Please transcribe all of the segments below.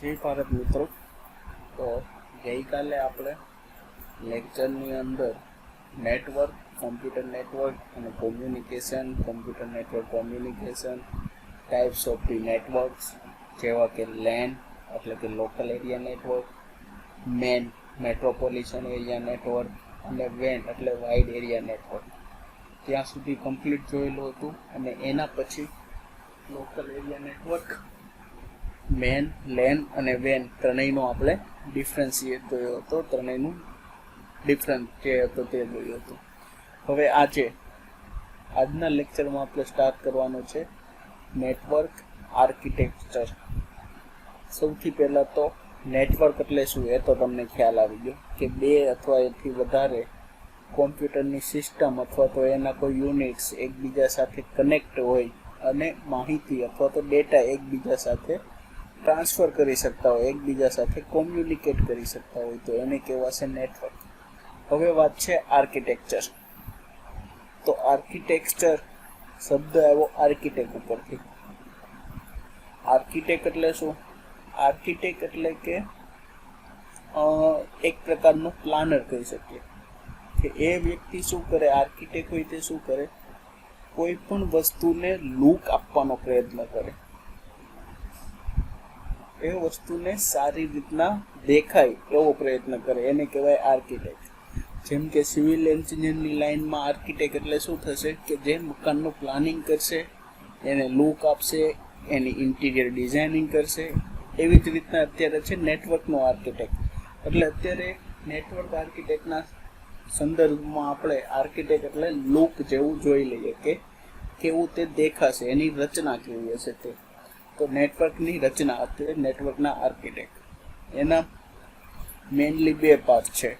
જય ભારત મિત્રો. તો ગઈકાલે આપણે લેક્ચરની અંદર નેટવર્ક, કોમ્પ્યુટર નેટવર્ક અને computer network communication, types of the networks જેવા કે લેન એટલે કે local area network, main metropolitan area network અને વેન એટલે વાઇડ એરિયા નેટવર્ક ત્યાં સુધી કમ્પ્લીટ જોયેલું હતું. અને એના પછી local area network, main, lane અને વેન ત્રણેયનો આપણે ડિફરન્શિએટ જોયો હતો, ત્રણેયનું ડિફરન્સ જે હતો તે જોયું હતું. હવે આજના લેક્ચરમાં આપણે સ્ટાર્ટ કરવાનું છે નેટવર્ક આર્કિટેક્ચર. સૌથી પહેલાં તો નેટવર્ક એટલે શું એ તો તમને ખ્યાલ આવી ગયો કે બે અથવા એથી વધારે કોમ્પ્યુટરની સિસ્ટમ અથવા તો એના કોઈ યુનિટ્સ એકબીજા સાથે કનેક્ટ હોય અને માહિતી અથવા તો ડેટા એકબીજા સાથે ટ્રાન્સફર કરી શકતા હોય, એકબીજા સાથે કોમ્યુનિકેટ કરી શકતા હોય તો એને કહેવાશે નેટવર્ક. હવે વાત છે આર્કિટેક્ચર. તો આર્કિટેક્ચર શબ્દ આવ્યો આર્કિટેક્ટ ઉપરથી. આર્કિટેક્ટ એટલે શું? આર્કિટેક્ટ એટલે કે એક પ્રકારનો પ્લાનર કહી શકીએ કે એ વ્યક્તિ શું કરે, આર્કિટેક્ટ હોય તે શું કરે, કોઈ પણ વસ્તુને લુક આપવાનો પ્રયત્ન કરે, એ વસ્તુને સારી રીતના દેખાય એવો પ્રયત્ન કરે, એને કહેવાય આર્કિટેક્ટ. જેમ કે સિવિલ એન્જિનિયરની લાઇનમાં આર્કિટેક્ટ એટલે શું થશે કે જે મકાનનું પ્લાનિંગ કરશે, એને લુક આપશે, એની ઇન્ટિરિયર ડિઝાઇનિંગ કરશે. એવી જ રીતના અત્યારે છે નેટવર્કનો આર્કિટેક્ટ. એટલે અત્યારે નેટવર્ક આર્કિટેક્ટના સંદર્ભમાં આપણે આર્કિટેક્ટ એટલે લુક જેવું જોઈ લઈએ કે કેવું તે દેખાશે, એની રચના કેવી હશે તે. તો નેટવર્કની રચના અત્યારે નેટવર્કના આર્કિટેક્ટ. એના મેઇનલી બે પાર્ટ છે.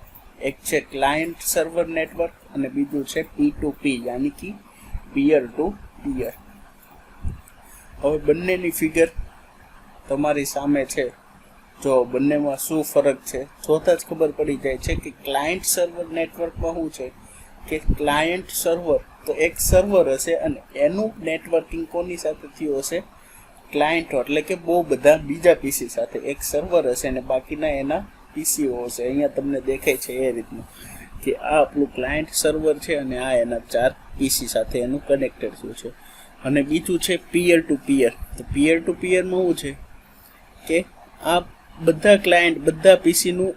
એક છે ક્લાયન્ટ સર્વર નેટવર્ક અને બીજું છે P2P યાની કે પિયર ટુ પિયર. હવે બંનેની ફિગર તમારી સામે છે. જો બંનેમાં શું ફરક છે જોતા જ ખબર પડી જાય છે કે ક્લાયન્ટ સર્વર નેટવર્કમાં શું છે કે ક્લાયન્ટ સર્વર તો એક સર્વર હશે અને એનું નેટવર્કિંગ કોની સાથે થયું હશે, ક્લાયન્ટ એટલે કે બહુ બધા બીજા પીસી સાથે. એક સર્વર હશે અને બાકીના એના પીસીઓ હશે. અહીંયા તમને દેખાય છે એ રીતનું કે આ આપણું ક્લાયન્ટ સર્વર છે અને આ એના 4 પીસી સાથે એનું કનેક્ટેડ શું છે. અને બીજું છે પિયર ટુ પિયર. તો પિયર ટુ પિયરમાં શું છે કે આ બધા ક્લાયન્ટ બધા પીસીનું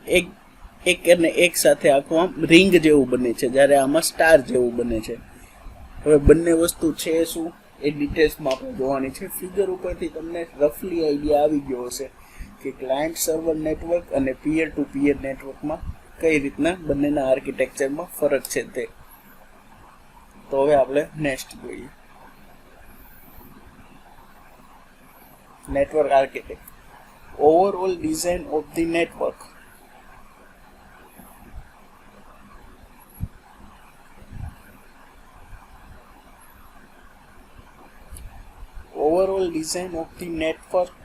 એક અને એક સાથે આખું આમ રિંગ જેવું બને છે, જ્યારે આમાં સ્ટાર જેવું બને છે. હવે બંને વસ્તુ છે શું એ ડિટેલ્સમાં આપણે જોવાની છે. ફિગર ઉપરથી તમને રફલી આઈડિયા આવી ગયો હશે કે ક્લાયન્ટ સર્વર નેટવર્ક અને પિયર ટુ પિયર નેટવર્કમાં કઈ રીતના બંનેના આર્કિટેક્ચરમાં ફરક છે તે. તો હવે આપણે નેક્સ્ટ જોઈએ network architect. Overall design of the network. Overall design of the network,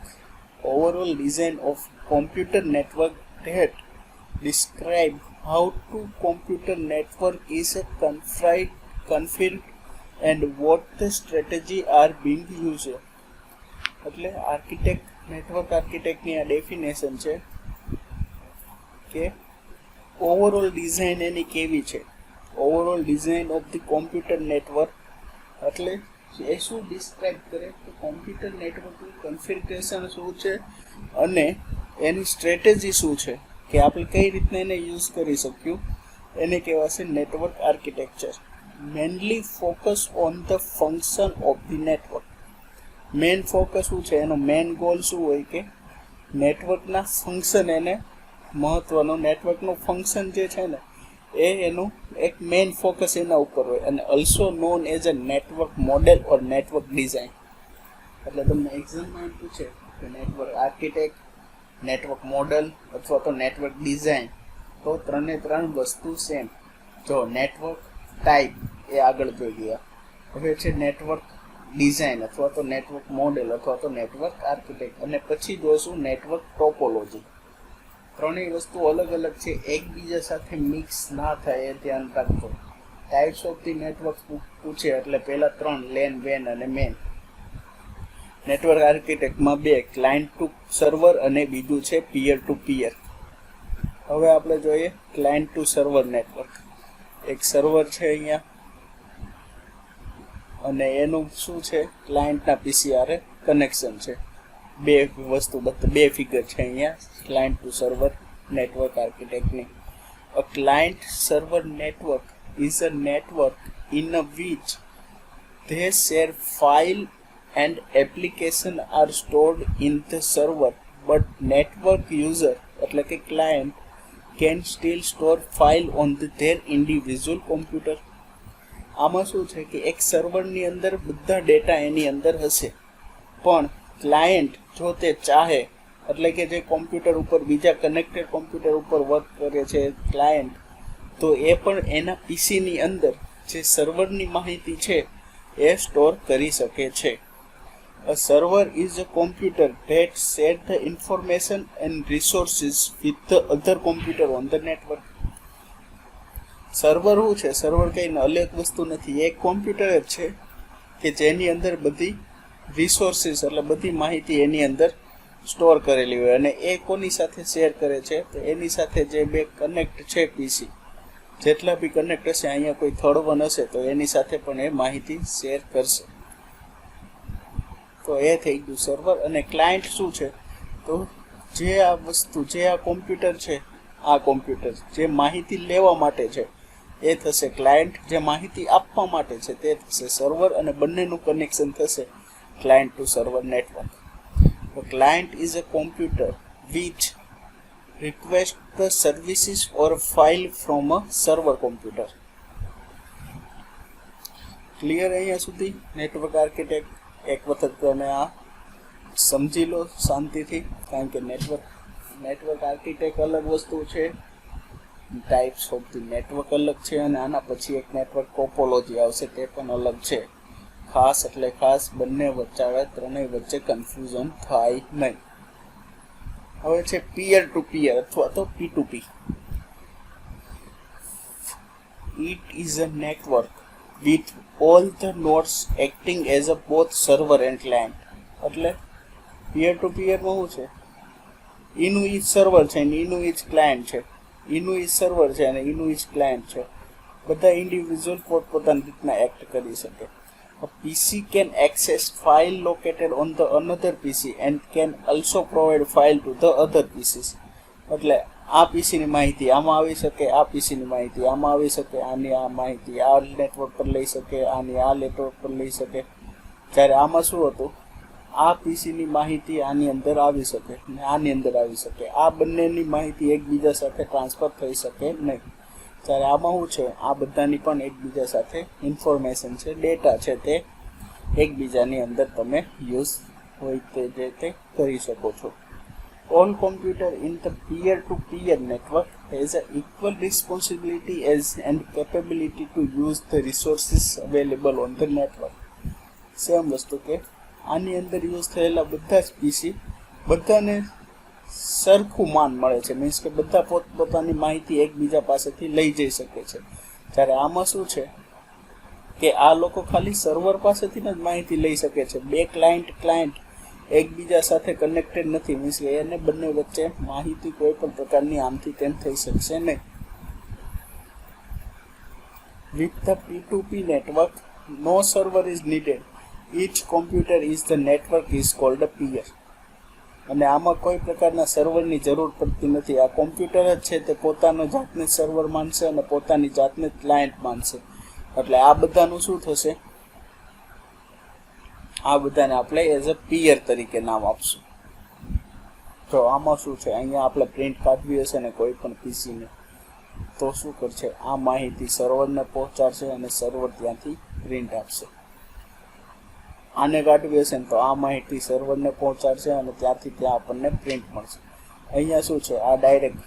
overall design of computer network that describe how to computer network is configured and what the strategy are being used. એટલે architect network આર્કિટેક્ટની આ definition છે કે overall design એની કેવી છે. Overall design of the computer network એટલે એ શું describe કરે કે કોમ્પ્યુટર નેટવર્કનું કન્ફિગરેશન શું છે અને એની સ્ટ્રેટેજી શું છે કે આપણે કઈ રીતના એને યુઝ કરી શક્યું, એને કહેવાશે network architecture. Mainly focus on the function of the network. Main focus શું છે, એનો મેન ગોલ શું હોય કે નેટવર્કના ફંક્શન, એને મહત્વનો નેટવર્કનું ફંક્શન જે છે ને એ એનું એક મેઇન ફોકસ એના ઉપર હોય. અને also known as a network model or network design. એટલે તમને એક્ઝામમાં એમ પૂછે કે નેટવર્ક આર્કિટેક્ટ, નેટવર્ક મોડેલ અથવા તો નેટવર્ક ડિઝાઇન, તો ત્રણ વસ્તુ સેમ. જો નેટવર્ક ટાઈપ એ આગળ જોઈ ગયા. હવે છે નેટવર્ક ડિઝાઇન અથવા તો નેટવર્ક મોડેલ અથવા તો નેટવર્ક આર્કિટેક્ટ. અને પછી જોશું નેટવર્ક ટોપોલોજી. ત્રણેય વસ્તુ અલગ અલગ છે, એકબીજા સાથે મિક્સ ના થાય એ ધ્યાન રાખજો. ટાઈપ્સ ઓફ ધી નેટવર્ક પૂછે એટલે પહેલા 3 લેન, વેન અને મેન. નેટવર્ક આર્કિટેક્ટમાં બે, ક્લાયન્ટ ટુ સર્વર અને બીજું છે પિયર ટુ પિયર. હવે આપણે જોઈએ ક્લાયન્ટ ટુ સર્વર નેટવર્ક. એક સર્વર છે અહીંયા અને એનું શું છે, ક્લાયન્ટના પીસી આરે કનેક્શન છે. બે વસ્તુ બે ફિગર છે અહીંયા ક્લાયન્ટ ટુ સર્વર નેટવર્ક આર્કિટેક્ટની. A client server network is a network in which they share file and application are stored in the server, but network user એટલે કે client can still store file on their individual computer. આમાં શું છે કે એક સર્વરની અંદર બધા data એની અંદર હશે, પણ ક્લાયન્ટ જો તે ચાહે, એટલે કે જે કોમ્પ્યુટર ઉપર બીજા કનેક્ટેડ કોમ્પ્યુટર ઉપર વર્ક કરે છે ક્લાયન્ટ, તો એ પણ એના પીસીની અંદર જે સર્વરની માહિતી છે એ સ્ટોર કરી શકે છે. A server is a computer that share the information and resources with the other computer on the network. Server શું છે? સર્વર કંઈ અલગ વસ્તુ નથી, એક કોમ્પ્યુટર જ છે કે જેની અંદર બધી રિસોર્સિસ એટલે બધી માહિતી એની અંદર સ્ટોર કરેલી હોય, અને એ કોની સાથે શેર કરે છે? તો એની સાથે જે બે કનેક્ટ છે પીસી, જેટલા બી કનેક્ટ હશે, અહીંયા કોઈ થર્ડ વન હશે તો એની સાથે પણ એ માહિતી શેર કરશે. તો એ થઈ ગયું સર્વર. અને ક્લાયન્ટ શું છે? તો જે આ વસ્તુ, જે આ કોમ્પ્યુટર છે, આ કોમ્પ્યુટર જે માહિતી લેવા માટે છે એ થશે ક્લાયન્ટ, જે માહિતી આપવા માટે છે તે થશે સર્વર, અને બંનેનું કનેક્શન થશે client to server network. The client is a computer which request the services or file from a server computer. Clear અહીંયા સુધી નેટવર્ક આર્કિટેક્ટ? એક વખત તમે આ સમજી લો શાંતિથી, કારણ કે નેટવર્ક આર્કિટેક્ટ અલગ વસ્તુ છે, ટાઈપ્સ ઓફ ધી નેટવર્ક અલગ છે, અને આના પછી એક નેટવર્ક ટોપોલોજી આવશે તે પણ અલગ છે. ખાસ એટલે ખાસ બંને વચ્ચે, ત્રણેય વચ્ચે કન્ફ્યુઝન થાય નહીં. હવે છે પિયર ટુ પિયર અથવા તો P2P. It is a network with all the nodes acting as a both server and client. એટલે પિયર ટુ પિયરમાં શું છે? એનું ઈ સર્વર છે અને એનું ઈ ક્લાયન્ટ છે, એનું ઈ સર્વર છે અને એનું ઈ ક્લાયન્ટ છે. બધા ઇન્ડિવિજ્યુઅલ પોતપોતાની રીતના એક્ટ કરી શકે. A PC can access file located on the another PC and can also provide file to the other PCs. એટલે આ પીસીની માહિતી આમાં આવી શકે, આ પીસીની માહિતી આમાં આવી શકે, આની આ માહિતી આ નેટવર્ક પર લઈ શકે, આની આ નેટવર્ક પર લઈ શકે. જ્યારે આમાં શું હતું? આ પીસીની માહિતી આની અંદર આવી શકે ને આની અંદર આવી શકે. આ બંનેની માહિતી એકબીજા સાથે ટ્રાન્સફર થઈ શકે નહીં. જ્યારે આમાં શું છે? આ બધાની પણ એકબીજા સાથે ઇન્ફોર્મેશન છે, ડેટા છે, તે એકબીજાની અંદર તમે યુઝ હોય તે કરી શકો છો. All computer in the peer-to-peer network has an equal responsibility as and capability to use the resources available on the network. Same વસ્તુ કે આની અંદર યુઝ થયેલા બધા જ પીસી બધાને સરખું માન મળે છે, મીન્સ કે બધા પોતપોતાની માહિતી એકબીજા પાસેથી લઈ જઈ શકે છે. જ્યારે આમાં શું છે કે આ લોકો ખાલી સર્વર પાસેથી જ માહિતી લઈ શકે છે. બે ક્લાયન્ટ એકબીજા સાથે કનેક્ટેડ નથી, મીન્સ કે એને બંને વચ્ચે માહિતી કોઈ પણ પ્રકારની આમથી તેમ થઈ શકશે નહીં. With the P2P network, no server is needed. Each computer is the network is called a peer. અને આમાં કોઈ પ્રકારના સર્વરની જરૂર પડતી નથી. આ કોમ્પ્યુટર જ છે તે પોતાનો જાતને સર્વર માનશે અને પોતાની જાતને ક્લાયન્ટ માનશે. એટલે આ બધાનું શું થશે? આ બધાને આપણે એઝ અ પિયર તરીકે નામ આપશું. તો આમાં શું છે? અહીંયા આપણે પ્રિન્ટ કાઢવી હશે ને કોઈ પણ પીસીને, તો શું કરશે? આ માહિતી સર્વરને પહોંચાડશે અને સર્વર ત્યાંથી પ્રિન્ટ આપશે. આને કાઢવી હશે ને તો આ માહિતી સર્વરને પહોંચાડશે અને ત્યાંથી ત્યાં આપણને પ્રિન્ટ મળશે. અહીંયા શું છે? આ ડાયરેક્ટ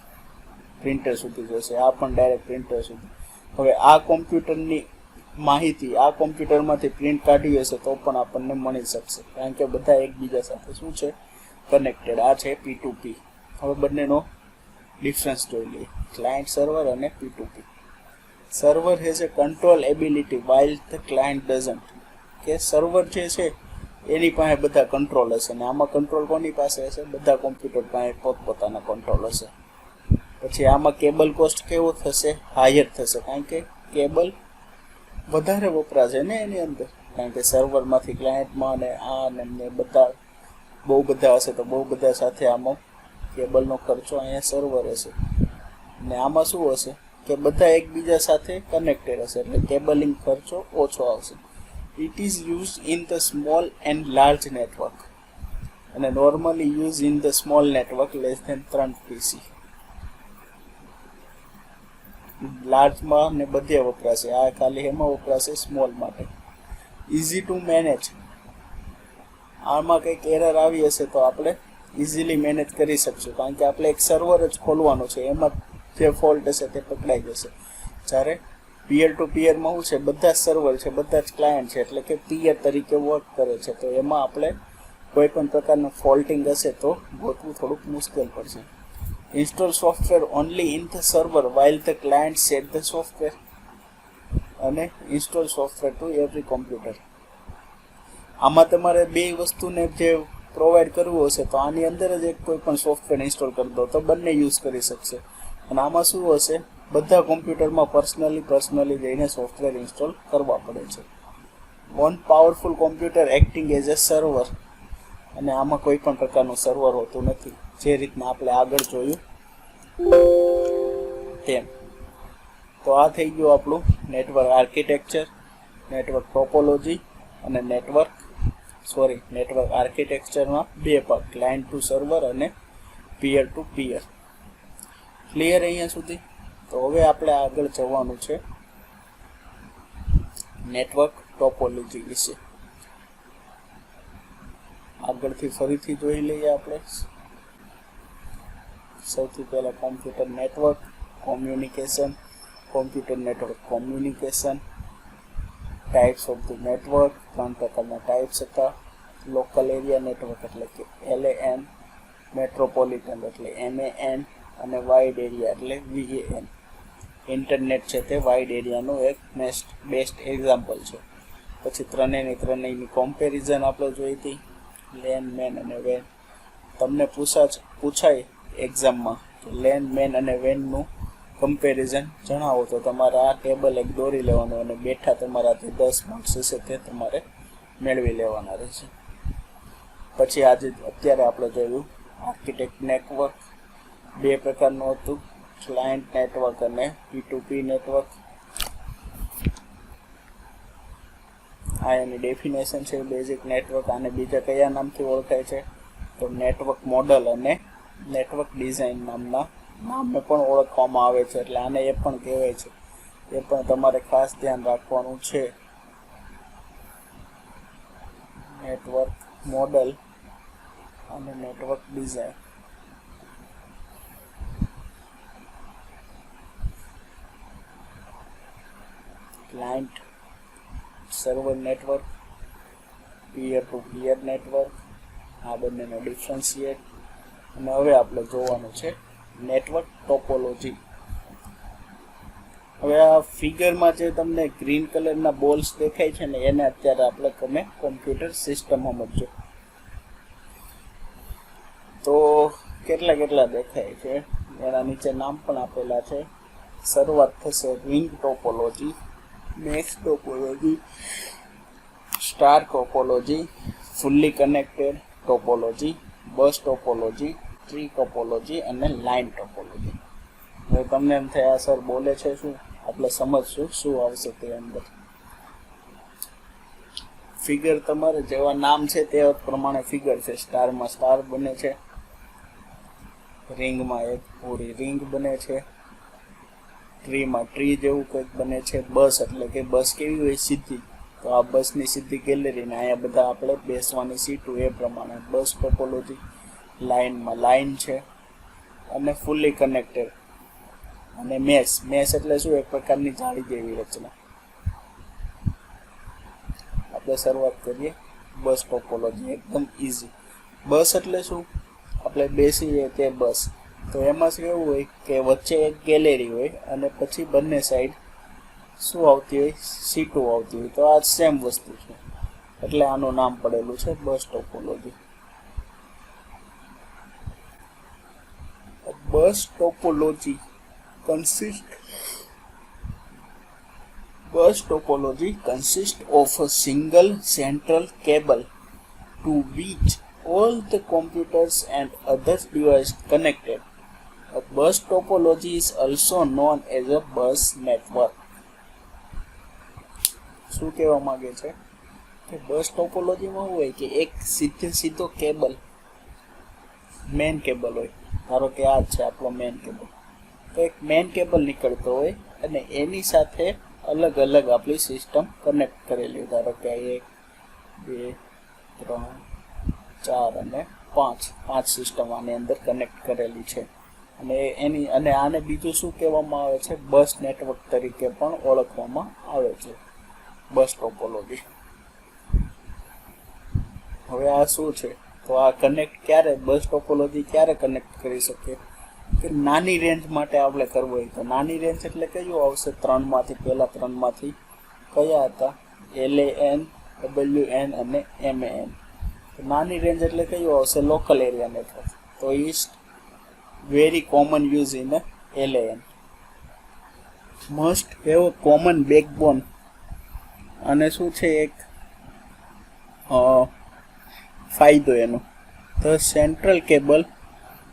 પ્રિન્ટર સુધી જશે, આ પણ ડાયરેક્ટ પ્રિન્ટર સુધી. હવે આ કોમ્પ્યુટરની માહિતી આ કોમ્પ્યુટરમાંથી પ્રિન્ટ કાઢી હશે તો પણ આપણને મળી શકશે, કારણ કે બધા એકબીજા સાથે શું છે? કનેક્ટેડ. આ છે P2P. હવે બંનેનો ડિફરન્સ જોઈ લઈએ, ક્લાયન્ટ સર્વર અને P2P. Server has a control ability while the client doesn't. કે સર્વર જે છે એની પાસે બધા કંટ્રોલ હશે, અને આમાં કંટ્રોલ કોની પાસે હશે? બધા કોમ્પ્યુટર પાસે પોતપોતાના કંટ્રોલ હશે. પછી આમાં કેબલ કોસ્ટ કેવો થશે? હાયર થશે, કારણ કે કેબલ વધારે વપરાશે ને એની અંદર, કારણ કે સર્વરમાંથી ક્લાયન્ટમાં અને આ ને બધા બહુ બધા હશે, તો બહુ બધા સાથે આમાં કેબલનો ખર્ચો અહીંયા સર્વર હશે. ને આમાં શું હશે કે બધા એકબીજા સાથે કનેક્ટેડ હશે, એટલે કેબલિંગ ખર્ચો ઓછો આવશે. It is use in the small and large network, અને normally use in the small network less then 3 PC. લાર્જમાં ને બધે વપરાશે, આ ખાલી એમાં વપરાશે સ્મોલ માટે. ઇઝી ટુ મેનેજ, આમાં કંઈક એરર આવી હશે તો આપણે ઇઝીલી મેનેજ કરી શકશું, કારણ કે આપણે એક સર્વર જ ખોલવાનું છે, એમાં જે ફોલ્ટ હશે તે પકડાઈ જશે. જ્યારે પિયર ટુ પિયરમાં શું છે, બધા જ સર્વર છે, બધા જ ક્લાયન્ટ છે, એટલે કે પિયર તરીકે વર્ક કરે છે, તો એમાં આપણે કોઈ પણ પ્રકારનું ફોલ્ટિંગ હશે તો ગોતવું થોડુંક મુશ્કેલ પડશે. Install software only in the server while the client set the software, અને install software to every computer. આમાં તમારે બે વસ્તુને જે પ્રોવાઈડ કરવું હશે તો આની અંદર જ એક કોઈ પણ સોફ્ટવેર ઇન્સ્ટોલ કરી દો તો બંને યુઝ કરી શકશે. અને આમાં શું હશે, બધા કોમ્પ્યુટરમાં પર્સનલી જઈને સોફ્ટવેર ઇન્સ્ટોલ કરવા પડે છે. One powerful computer acting as a server, અને આમાં કોઈ પણ પ્રકારનું સર્વર હોતું નથી, જે રીતના આપણે આગળ જોયું તેમ. તો આ થઈ ગયું આપણું નેટવર્ક આર્કિટેક્ચર, નેટવર્ક ટોપોલોજી અને નેટવર્ક આર્કિટેક્ચરમાં બે ભાગ, ક્લાયન્ટ ટુ સર્વર અને પિયર ટુ પિયર. ક્લિયર અહીંયા સુધી? તો હવે આપણે આગળ જવાનું છે નેટવર્ક ટોપોલોજી વિશે. આગળથી ફરીથી જોઈ લઈએ આપણે. સૌથી પહેલાં computer network communication, computer network communication, types of the network, 3 પ્રકારના ટાઈપ્સ હતા. લોકલ એરિયા નેટવર્ક એટલે કે LAN, મેટ્રોપોલિટન એટલે MAN, અને વાઇડ એરિયા એટલે VAN. ઇન્ટરનેટ છે તે વાઇડ એરિયાનું એક બેસ્ટ એક્ઝામ્પલ છે. પછી ત્રણેયની કોમ્પેરિઝન આપણે જોઈ હતી, લેન, મેન અને વેન. તમને પૂછાય એક્ઝામમાં કે લેન, મેન અને વેનનું કમ્પેરિઝન જણાવો, તો તમારે આ ટેબલ એક દોરી લેવાનું, અને બેઠા તમારાથી 10 માર્ક્સ હશે તે તમારે મેળવી લેવાના રહેશે. પછી અત્યારે આપણે જોયું આર્કિટેક્ટ નેટવર્ક, બે પ્રકારનું હતું, ક્લાયન્ટ નેટવર્ક અને P2P નેટવર્ક. આ એની ડેફિનેશન છે. બેઝિક નેટવર્ક આને બીજા કયા નામથી ઓળખાય છે, તો નેટવર્ક મોડલ અને નેટવર્ક ડિઝાઇન નામના નામે પણ ઓળખવામાં આવે છે, એટલે આને એ પણ કહેવાય છે. એ પણ તમારે ખાસ ધ્યાન રાખવાનું છે. નેટવર્ક મોડલ અને network design. Client server network, પિયર ટુ પિયર નેટવર્ક, આ બંનેનો ડિફરન્શિએટ. અને હવે આપણે જોવાનું છે નેટવર્ક ટોપોલોજી. હવે આ ફિગરમાં જે તમને ગ્રીન કલરના બોલ્સ દેખાય છે ને, એને અત્યારે આપણે તમે કોમ્પ્યુટર સિસ્ટમ સમજો. તો કેટલા દેખાય છે, એના નીચે નામ પણ આપેલા છે. શરૂઆત થશે ring topology, mesh topology, star topology, fully connected topology, bus topology, tree topology અને લાઇન ટોપોલોજી. હવે તમને એમ થાય સર બોલે છે શું, આપણે સમજશું શું આવશે તે અંદર. ફિગર તમારે જેવા નામ છે તે પ્રમાણે ફિગર છે. સ્ટારમાં સ્ટાર બને છે, રિંગમાં એક પૂરી રિંગ બને છે, ટ્રીમાં ટ્રી જેવું કંઈક બને છે. બસ એટલે કે બસ કેવી હોય, સીધી, તો આ બસની સીધી ગેલેરી, ને અહીંયા બધા આપણે બેસવાની સીટું, એ પ્રમાણે બસ ટોપોલોજી. લાઇનમાં લાઇન છે, અને ફુલ્લી કનેક્ટેડ. અને મેશ એટલે શું, એક પ્રકારની જાળી જેવી રચના. આપણે શરૂઆત કરીએ બસ ટોપોલોજી, એકદમ ઇઝી. બસ એટલે શું, આપણે બેસીએ તે બસ, તો એમાં શું એવું હોય કે વચ્ચે એક ગેલેરી હોય, અને પછી બંને સાઈડ શું આવતી હોય, સીટો આવતી હોય. તો આ સેમ વસ્તુ છે. એટલે આનું નામ પડેલું છે bus topology. Bus topology consists of a single central cable to which all the computers and other devices connected. A bus topology is also known as a bus network. શું કહેવા માંગે છે કે બસ ટોપોલોજીમાં શું હોય કે એક સીધો કેબલ, મેન કેબલ હોય. ધારો કે આ છે આપણો મેન કેબલ, તો એક મેન કેબલ નીકળતો હોય અને એની સાથે અલગ અલગ આપણી સિસ્ટમ કનેક્ટ કરેલી હોય. ધારો કે 1 2 3 4 અને 5 સિસ્ટમ આની અંદર કનેક્ટ કરેલી છે. અને આને બીજું શું કહેવામાં આવે છે, બસ નેટવર્ક તરીકે પણ ઓળખવામાં આવે છે, બસ ટોપોલોજી. હવે આ શું છે, તો આ કનેક્ટ ક્યારે, બસ ટોપોલોજી ક્યારે કનેક્ટ કરી શકીએ કે નાની રેન્જ માટે આપણે કરવું હોય તો. નાની રેન્જ એટલે કયું આવશે, પહેલા ત્રણમાંથી કયા હતા, LAN, WN અને MAN. તો નાની રેન્જ એટલે કયું આવશે, લોકલ એરિયા નેટવર્ક. તો is very common use in LAN. Must have a common backbone. અને શું છે એક ફાયદો એનો, the central cable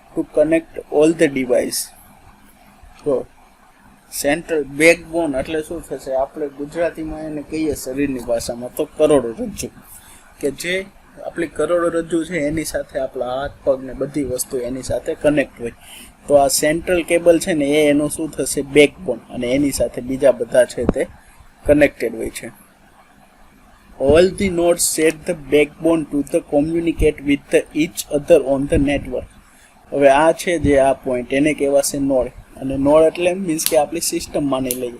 two connect all the device. તો સેન્ટ્રલ બેકબોન એટલે શું થશે, આપણે ગુજરાતીમાં એને કહીએ શરીરની ભાષામાં તો કરોડરજ્જુ, કે જે આપણી કરોડરજ્જુ છે એની સાથે આપણા હાથ પગ ને બધી વસ્તુ એની સાથે કનેક્ટ હોય. તો આ સેન્ટ્રલ કેબલ છે ને એ એનું શું થશે, બેકબોન, અને એની સાથે બીજા બધા છે તે કનેક્ટેડ હોય છે. All the nodes set the backbone to the communicate with each other on the network. હવે આ છે જે આ પોઈન્ટ એને કહેવાશે નોડ. અને નોડ એટલે મીન્સ કે આપણી સિસ્ટમ માની લઈએ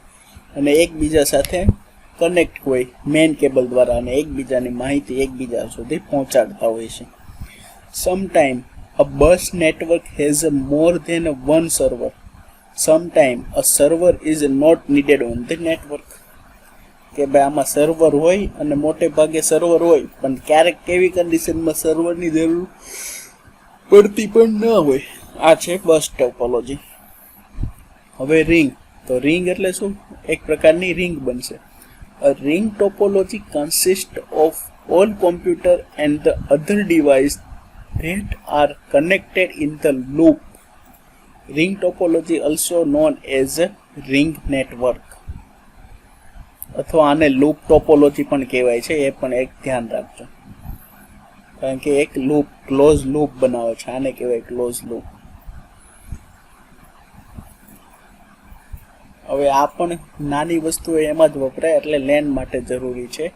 અને એકબીજા સાથે કનેક્ટ હોય મેઇન કેબલ દ્વારા અને એકબીજાની માહિતી એકબીજા સુધી પહોંચાડતા હોય છે. Sometime a bus network has a more than one server. Sometime a server is not needed on the network. કે ભાઈ આમાં સર્વર હોય અને મોટે ભાગે સર્વર હોય, પણ ક્યારેક કેવી કન્ડિશનમાં સર્વરની જરૂર પડતી પણ ન હોય. આ છે બસ ટોપોલોજી. હવે રિંગ, તો રિંગ એટલે શું, એક પ્રકારની રિંગ બનશે. A ring topology consists of all computer and the other device that are connected in the loop. Ring topology also known as a ring network. અથવા આને લૂપ ટોપોલોજી પણ કહેવાય છે, એ પણ એક ધ્યાન રાખજો, કારણ કે એક લૂપ, ક્લોઝ લૂપ બનાવે છે, આને કહેવાય ક્લોઝ લૂપ. હવે આ પણ નાની વસ્તુ એમાં જ વપરાય એટલે લેન માટે જરૂરી છે.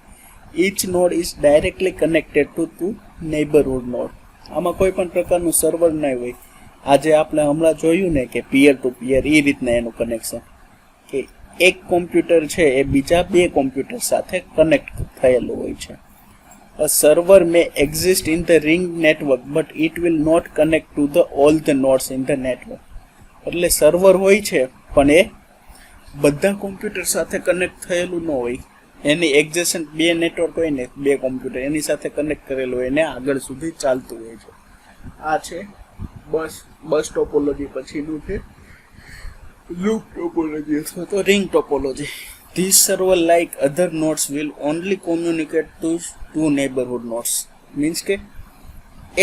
Each node is directly connected to neighbourhood node. આમાં કોઈ પણ પ્રકારનું સર્વર નહીં હોય. આજે આપણે હમણાં જોયું ને કે પિયર ટુ પિયર, એ રીતના એનું કનેક્શન, કે એક કોમ્પ્યુટર છે એ બીજા બે કોમ્પ્યુટર સાથે કનેક્ટ થયેલું હોય છે. A server may exist in the ring network but it will not connect to the all the nodes in the network. એટલે સર્વર હોય છે પણ એ બધા કોમ્પ્યુટર સાથે કનેક્ટ થયેલું ન હોય. એની એક્ઝેસન્ટ બે નેટવર્ક હોય ને, બે કોમ્પ્યુટર એની સાથે કનેક્ટ કરેલું હોય ને આગળ સુધી ચાલતું હોય છે. આ છે બસ ટોપોલોજી. પછીનું છે loop topology અથવા તો ring topology. This server like other nodes will only communicate to two neighborhood nodes. Means કે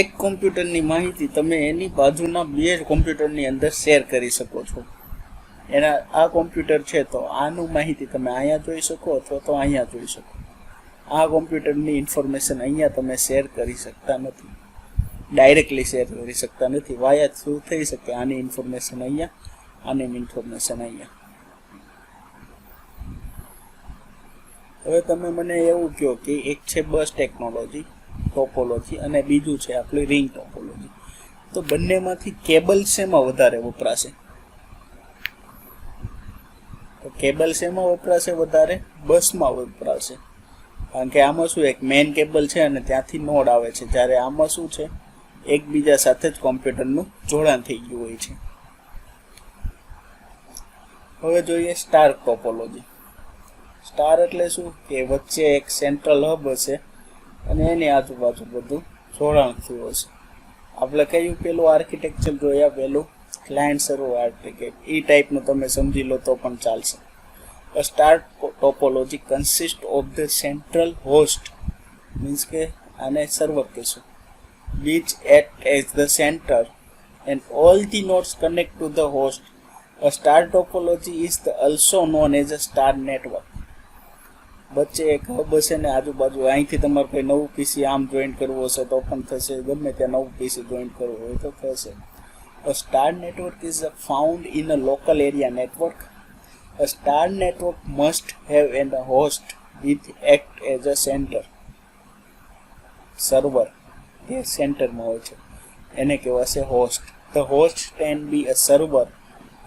એક કોમ્પ્યુટરની માહિતી તમે એની બાજુના બે કોમ્પ્યુટરની અંદર શેર કરી શકો છો. એના આ કોમ્પ્યુટર છે તો આનું માહિતી તમે અહીંયા જોઈ શકો અથવા તો અહીંયા જોઈ શકો. આ કોમ્પ્યુટરની ઇન્ફોર્મેશન અહીંયા તમે શેર કરી શકતા નથી, ડાયરેક્ટલી શેર કરી શકતા નથી. વાયા થ્રુ થઈ શકે, આની ઇન્ફોર્મેશન અહીંયા, આની ઇન્ફોર્મેશન અહીંયા. હવે તમે મને એવું કહો કે એક છે બસ ટેકનોલોજી ટોપોલોજી અને બીજું છે આપણી રિંગ ટોપોલોજી, તો બંનેમાંથી કેબલ શેમાં વધારે વપરાશે? તો કેબલ શેમાં વપરાશે વધારે? બસમાં વપરાશે. કારણ કે આમાં શું એક મેઇન કેબલ છે અને ત્યાંથી નોડ આવે છે, જ્યારે આમાં શું છે એકબીજા સાથે જ કોમ્પ્યુટરનું જોડાણ થઈ ગયું હોય છે. હવે જોઈએ સ્ટાર ટોપોલોજી. સ્ટાર એટલે શું કે વચ્ચે એક સેન્ટ્રલ હબ હશે અને એની આજુબાજુ બધું જોડાણ થયું હશે. આપણે કયું પેલું આર્કિટેક્ચર જોયા, પેલું ક્લાયન્ટ સર્વર આર્કિટેક્ચર, એ ટાઈપનું તમે સમજી લો તો પણ ચાલશે. A star topology consists of the central host, means કે આને સર્વર કહેશું, which act as the center and all the nodes connect to the host. A star topology is also known as a star network. વચ્ચે એક hub હશે ને આજુબાજુ, અહીંથી તમારે કોઈ નવું પીસી આમ જોઈન્ટ કરવું હશે તો પણ થશે, ગમે ત્યાં નવું પીસી જોઈન્ટ કરવું હોય તો થશે. A star network is found in a local area network. A star network must have a host which act as a center. Server એ સેન્ટરમાં હોય છે, એને કહેવાશે host. The host can be a server,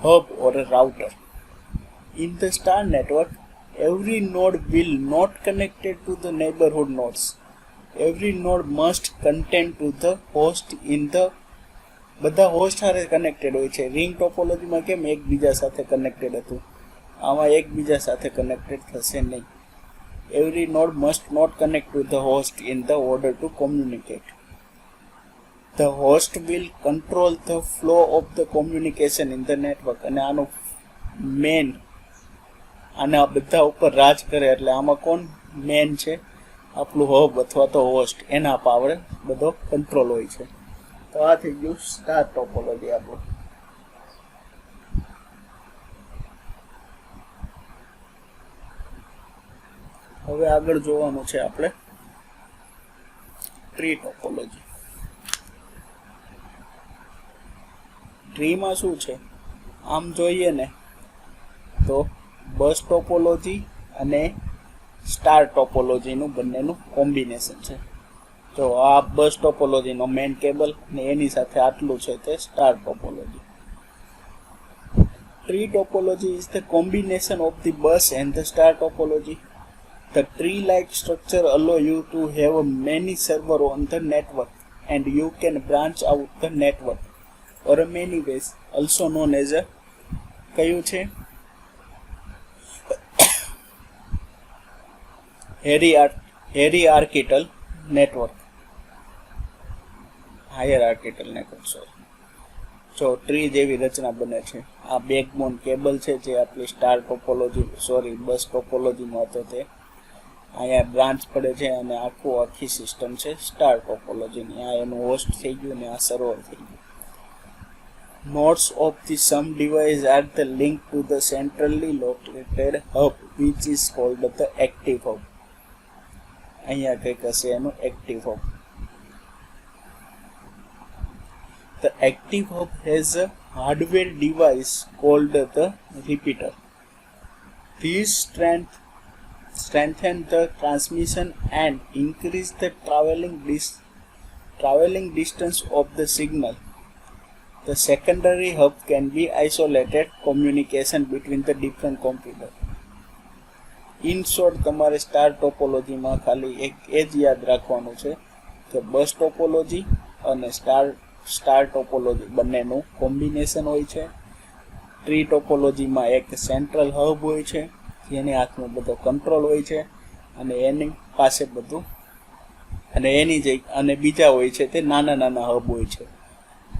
hub or a router. In the star network, every node will not connected to the neighborhood nodes. Every node must contain to the host in the બધા host સાથે connected હોય છે. Ring ટોપોલોજીમાં કેમ એકબીજા સાથે connected હતું, આમાં એકબીજા સાથે કનેક્ટેડ થશે નહીં. Every node must not connect to the host in the order to communicate. The host will control the flow of the communication in the network. અને આનું મેન, આને આ બધા ઉપર રાજ કરે, એટલે આમાં કોણ મેન છે, આપણું હબ અથવા તો હોસ્ટ, એના પાવર બધો કંટ્રોલ હોય છે. તો આ થઈ ગયું સ્ટાર ટોપોલોજી આપણું. હવે આગળ જોવાનું છે આપણે ટ્રી ટોપોલોજી. ટ્રીમાં શું છે, આમ જોઈએ ને તો બસ ટોપોલોજી અને સ્ટાર ટોપોલોજીનું બંનેનું કોમ્બિનેશન છે. તો આ બસ ટોપોલોજીનો મેઇન કેબલ ને એની સાથે આટલું છે તે star topology. Tree topology is the combination of the bus and the star topology. The tree-like structure allow you to have many servers on the network, and you can branch out the network or many ways, also known as a કયું છે hierarchical network. Hierarchical network. જો tree જેવી રચના બને છે. આ backbone cable છે જે આપણી સ્ટાર ટોપોલોજી બસ ટોપોલોજીમાં હતો તે અહીંયા બ્રાન્ચ પડે છે, અને આખી સિસ્ટમ છે સ્ટાર ટોપોલોજીની. આ એનું હોસ્ટ થઈ ગયું ને આ સર્વર થઈ ગયું. Nodes of the sum device are the link to the centrally located hub, which is called the active hub. અહીંયા કંઈક હશે એનું active hub. The active hub has a hardware device called the repeater. These strengthen the transmission and increase the traveling distance of the signal. The secondary hub can be isolated communication between the different computers. In short, તમારે star ટોપોલોજીમાં ખાલી એક એ જ યાદ રાખવાનું છે કે બસ topology અને star topology બંનેનું કોમ્બિનેશન હોય છે. ટ્રી ટોપોલોજીમાં એક સેન્ટ્રલ હબ હોય છે જેની હાથમાં બધો કંટ્રોલ હોય છે, અને એની પાસે બધું, અને એની જે અને બીજા હોય છે તે નાના નાના હબ હોય છે.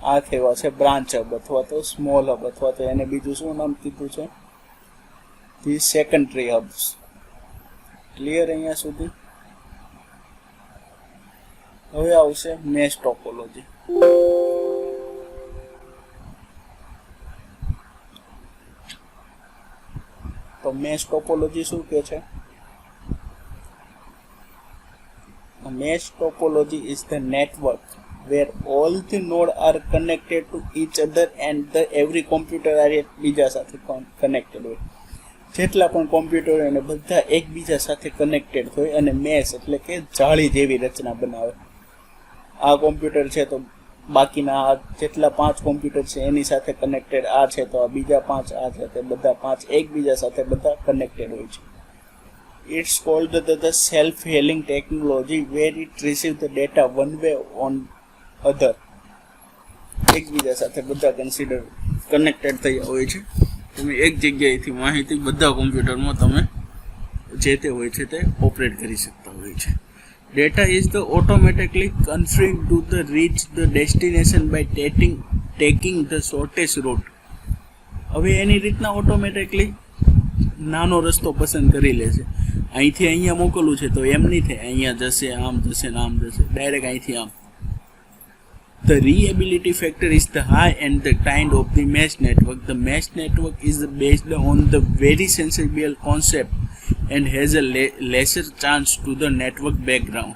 આ કહેવા છે બ્રાન્ચ હબ અથવા તો સ્મોલ હબ, અથવા તો એને બીજું શું નામ કીધું છે, ધી સેકન્ડરી હબ્સ. ક્લિયર અહીંયા સુધી? હવે આવશે મેશ ટોપોલોજી. તો મેશ ટોપોલોજી શું કહે છે? Mesh topology is the network where all the nodes are connected to each other and every computer are એકબીજા સાથે કનેક્ટેડ હોય. જેટલા પણ કોમ્પ્યુટર હોય એને બધા એકબીજા સાથે કનેક્ટેડ હોય, અને મેશ એટલે કે જાળી જેવી રચના બનાવે. આ કોમ્પ્યુટર છે તો બાકીના જેટલા 5 કોમ્પ્યુટર છે એની સાથે કનેક્ટેડ આ છે, તો આ બીજા 5 આ છે, તે બધા 5 એકબીજા સાથે બધા કનેક્ટેડ હોય છે. It's called the self-healing technology where it receives the data one way on other. એકબીજા સાથે બધા કનેક્ટેડ થયા હોય છે. તમે એક જગ્યાએથી માહિતી બધા કોમ્પ્યુટરમાં તમે જે તે હોય છે તે ઓપરેટ કરી શકતા હોય છે. Data is the automatically configured to the reach the destination by taking the shortest route. હવે એની રીતના ઓટોમેટિકલી નાનો રસ્તો પસંદ કરી લે છે. અહીંથી અહીંયા મોકલવું છે તો એમ નહીં થાય, અહીંયા જશે, આમ જશે ને આમ જશે, ડાયરેક્ટ અહીંથી આમ. The reliability factor is the high and the kind of the mesh network. The mesh network is based on the very sensible concept and has a lesser chance to the network background.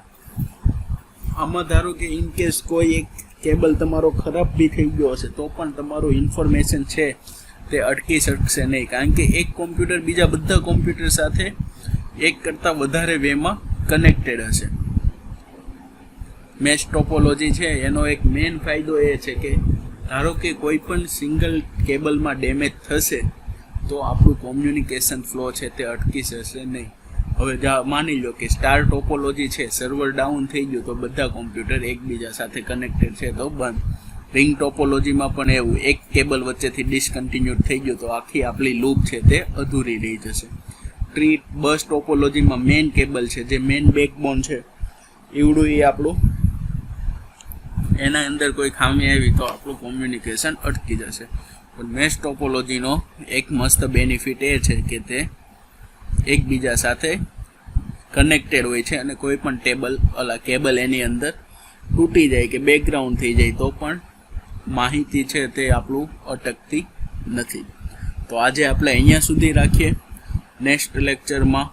આમાં ધારો કે in case કોઈ એક cable તમારો ખરાબ બી થઈ ગયો હશે તો પણ તમારું ઇન્ફોર્મેશન છે તે અટકી શકશે નહીં, કારણ કે એક કોમ્પ્યુટર બીજા બધા કોમ્પ્યુટર સાથે એક કરતાં વધારે વેમાં કનેક્ટેડ હશે. મેશ ટોપોલોજી છે એનો એક મેઇન ફાયદો એ છે કે ધારો કે કોઈ પણ સિંગલ કેબલમાં ડેમેજ થશે તો આપણું કોમ્યુનિકેશન ફ્લો છે તે અટકી જશે નહીં. હવે માની લો કે સ્ટાર ટોપોલોજી છે, સર્વર ડાઉન થઈ ગયું તો બધા કોમ્પ્યુટર એકબીજા સાથે કનેક્ટેડ છે તો બંધ. રિંગ ટોપોલોજીમાં પણ એવું, એક કેબલ વચ્ચેથી ડિસકન્ટિન્યુડ થઈ ગયું તો આખી આપણી લૂપ છે તે અધૂરી રહી જશે. ટ્રી બસ ટોપોલોજીમાં મેઇન કેબલ છે જે મેઇન બેકબોન છે એવડું એ આપણું, એના અંદર કોઈ ખામી આવી તો આપણું કોમ્યુનિકેશન અટકી જશે. પણ મેશ ટોપોલોજીનો એક મસ્ત બેનિફિટ એ છે કે તે એકબીજા સાથે કનેક્ટેડ હોય છે અને કોઈ પણ કેબલ એની અંદર તૂટી જાય કે બેકગ્રાઉન્ડ થઈ જાય તો પણ માહિતી છે તે આપણું અટકતી નથી. તો આજે આપણે અહીંયા સુધી રાખીએ. નેક્સ્ટ લેક્ચરમાં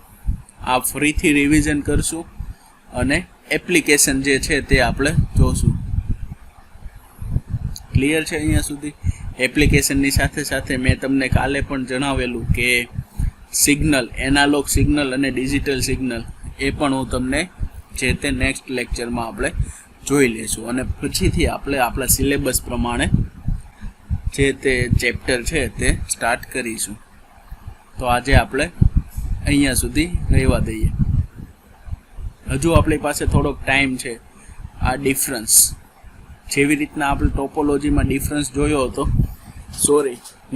આ ફરીથી રિવિઝન કરશું અને એપ્લિકેશન જે છે તે આપણે જોશું. ક્લિયર છે અહીંયા સુધી? એપ્લિકેશનની સાથે સાથે મેં તમને કાલે પણ જણાવેલું કે સિગ્નલ, એનાલોગ સિગ્નલ અને ડિજિટલ સિગ્નલ એ પણ હું તમને જે તે નેક્સ્ટ લેક્ચરમાં આપણે જોઈ લઈશું અને પછીથી આપણે આપણા સિલેબસ પ્રમાણે જે તે ચેપ્ટર છે તે સ્ટાર્ટ કરીશું. તો આજે આપણે અહીંયા સુધી રહેવા દઈએ. હજુ આપણી પાસે થોડોક ટાઈમ છે. આ ડિફરન્સ જેવી રીતના આપણે ટોપોલોજીમાં ડિફરન્સ જોયો હતો,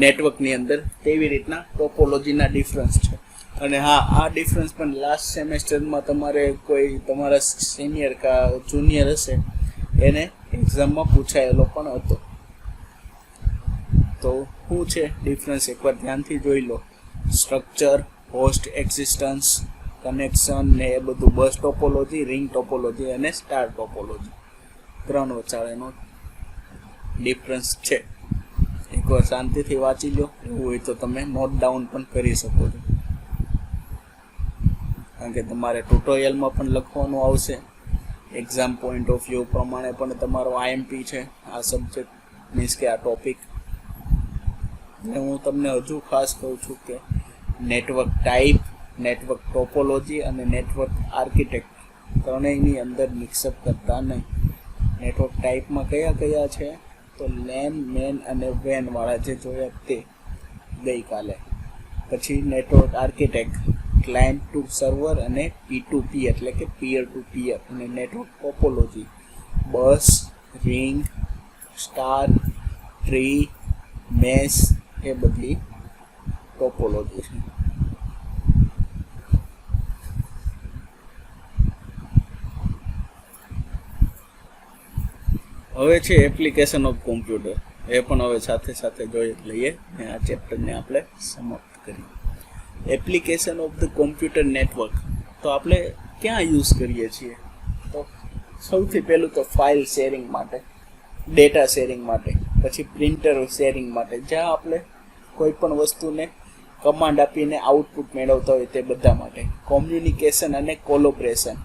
નેટવર્કની અંદર, તેવી રીતના ટોપોલોજીના ડિફરન્સ છે. અને હા, આ ડિફરન્સ પણ લાસ્ટ સેમેસ્ટરમાં તમારે કોઈ તમારા સિનિયર કા જુનિયર હશે એને એક્ઝામમાં પૂછાયેલો પણ હતો. તો શું છે ડિફરન્સ એકવાર ધ્યાનથી જોઈ લો. સ્ટ્રક્ચર, હોસ્ટ એક્ઝિસ્ટન્સ, કનેક્શન ને એ બધું બસ ટોપોલોજી, રિંગ ટોપોલોજી અને સ્ટાર ટોપોલોજી, 3 વચાળેનો ડિફરન્સ છે. એકવાર શાંતિથી વાંચી લો. એવું હોય તો તમે નોટ ડાઉન પણ કરી શકો છો, કારણ કે તમારે ટ્યુટોરિયલમાં પણ લખવાનું આવશે. એક્ઝામ પોઈન્ટ ઓફ વ્યૂ પ્રમાણે પણ તમારો આઈએમપી છે આ સબ્જેક્ટ, મીન્સ કે આ ટોપિક. હું તમને હજુ ખાસ કહું છું કે નેટવર્ક ટાઈપ, નેટવર્ક ટોપોલોજી અને નેટવર્ક આર્કિટેક્ટ ત્રણેયની અંદર મિક્સઅપ કરતા નહીં. નેટવર્ક ટાઈપમાં કયા કયા છે તો લેન, મેન અને વેન વાળા જે જોયા તે ગઈકાલે. પછી network architect client to server અને P2P એટલે કે પિયર ટુ પિયર. અને network topology bus, ring, star, tree, mesh એ બધી ટોપોલોજી છે. હવે છે એપ્લિકેશન ઓફ કોમ્પ્યુટર, એ પણ હવે સાથે સાથે જોઈ લઈએ અને આ ચેપ્ટરને આપણે સમાપ્ત કરીએ. Application of the computer network તો આપણે ક્યાં યુઝ કરીએ છીએ? તો સૌથી પહેલું તો ફાઇલ શેરિંગ માટે, ડેટા શેરિંગ માટે, પછી પ્રિન્ટર શેરિંગ માટે, જ્યાં આપણે કોઈ પણ વસ્તુને કમાન્ડ આપીને આઉટપુટ મેળવતા હોય તે બધા માટે. કોમ્યુનિકેશન અને collaboration,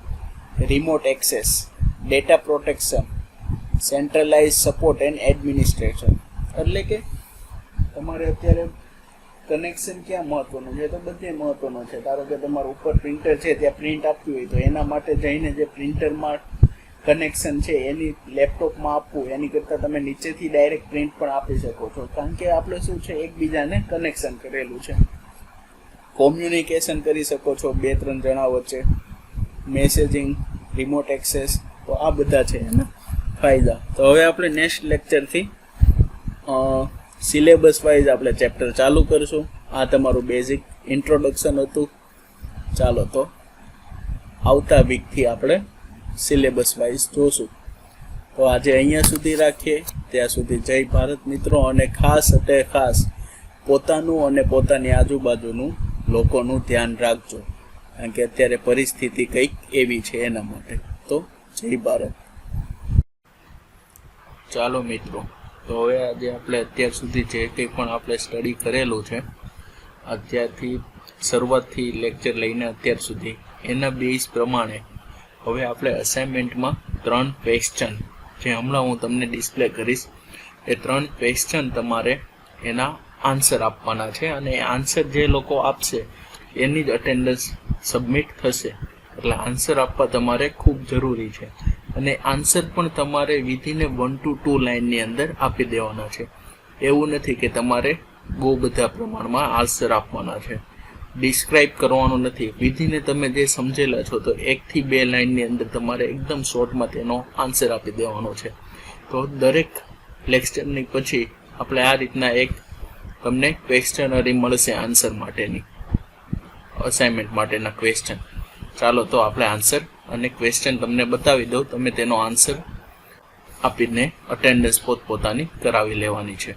remote access, data protection, centralise support and administration. એટલે કે તમારે અત્યારે કનેક્શન ક્યાં મહત્વનું છે? તો બધે મહત્વનું છે. ધારો કે તમારું ઉપર પ્રિન્ટર છે, ત્યાં પ્રિન્ટ આપવી હોય તો એના માટે જઈને જે પ્રિન્ટરમાં કનેક્શન છે એની લેપટોપમાં આપવું, એની કરતાં તમે નીચેથી ડાયરેક્ટ પ્રિન્ટ પણ આપી શકો છો, કારણ કે આપણે શું છે એકબીજાને કનેક્શન કરેલું છે. કોમ્યુનિકેશન કરી શકો છો 2-3 જણા વચ્ચે, મેસેજિંગ, રિમોટ એક્સેસ, તો આ બધા છે એના ફાયદા. તો હવે આપણે નેક્સ્ટ લેક્ચરથી સિલેબસ વાઇઝ આપણે ચેપ્ટર ચાલુ કરીશું. આ તમારું બેઝિક ઇન્ટ્રોડક્શન હતું. ચાલો તો આવતા વીકથી આપણે સિલેબસ વાઇઝ જોશું. તો આજે અહીંયા સુધી રાખીએ. ત્યાં સુધી જય ભારત મિત્રો, અને ખાસ પોતાનું અને પોતાની આજુબાજુનું લોકોનું ધ્યાન રાખજો, કારણ કે અત્યારે પરિસ્થિતિ કંઈક એવી છે એના માટે. તો જય ભારત. ચાલો મિત્રો, તો હવે આજે આપણે અત્યાર સુધી જે કંઈ પણ આપણે સ્ટડી કરેલું છે, અત્યારથી શરૂઆતથી લેક્ચર લઈને અત્યાર સુધી, એના બેઝ પ્રમાણે હવે આપણે અસાઇનમેન્ટમાં 3 ક્વેશ્ચન જે હમણાં હું તમને ડિસ્પ્લે કરીશ, એ 3 ક્વેશ્ચન તમારે એના આન્સર આપવાના છે, અને આન્સર જે લોકો આપશે એની જ અટેન્ડન્સ સબમિટ થશે. એટલે આન્સર આપવા તમારે ખૂબ જરૂરી છે, અને આન્સર પણ તમારે વિધિને 1 to 2 લાઇનની અંદર આપી દેવાના છે. એવું નથી કે તમારે બહુ બધા પ્રમાણમાં આન્સર આપવાના છે, ડિસ્ક્રાઇબ કરવાનું નથી. વિધિને તમે જે સમજેલા છો તો 1 થી 2 લાઇનની અંદર તમારે એકદમ શોર્ટમાં તેનો આન્સર આપી દેવાનો છે. તો દરેક લેક્ચરની પછી આપણે આ રીતના એક તમને ક્વેશ્ચનરી મળશે આન્સર માટેની, અસાઇનમેન્ટ માટેના ક્વેશ્ચન. ચાલો તો આપણે આન્સર અને ક્વેશ્ચન તમને બતાવી દઉં, તમે તેનો આન્સર આપીને અટેન્ડન્સ પોતપોતાની કરાવી લેવાની છે.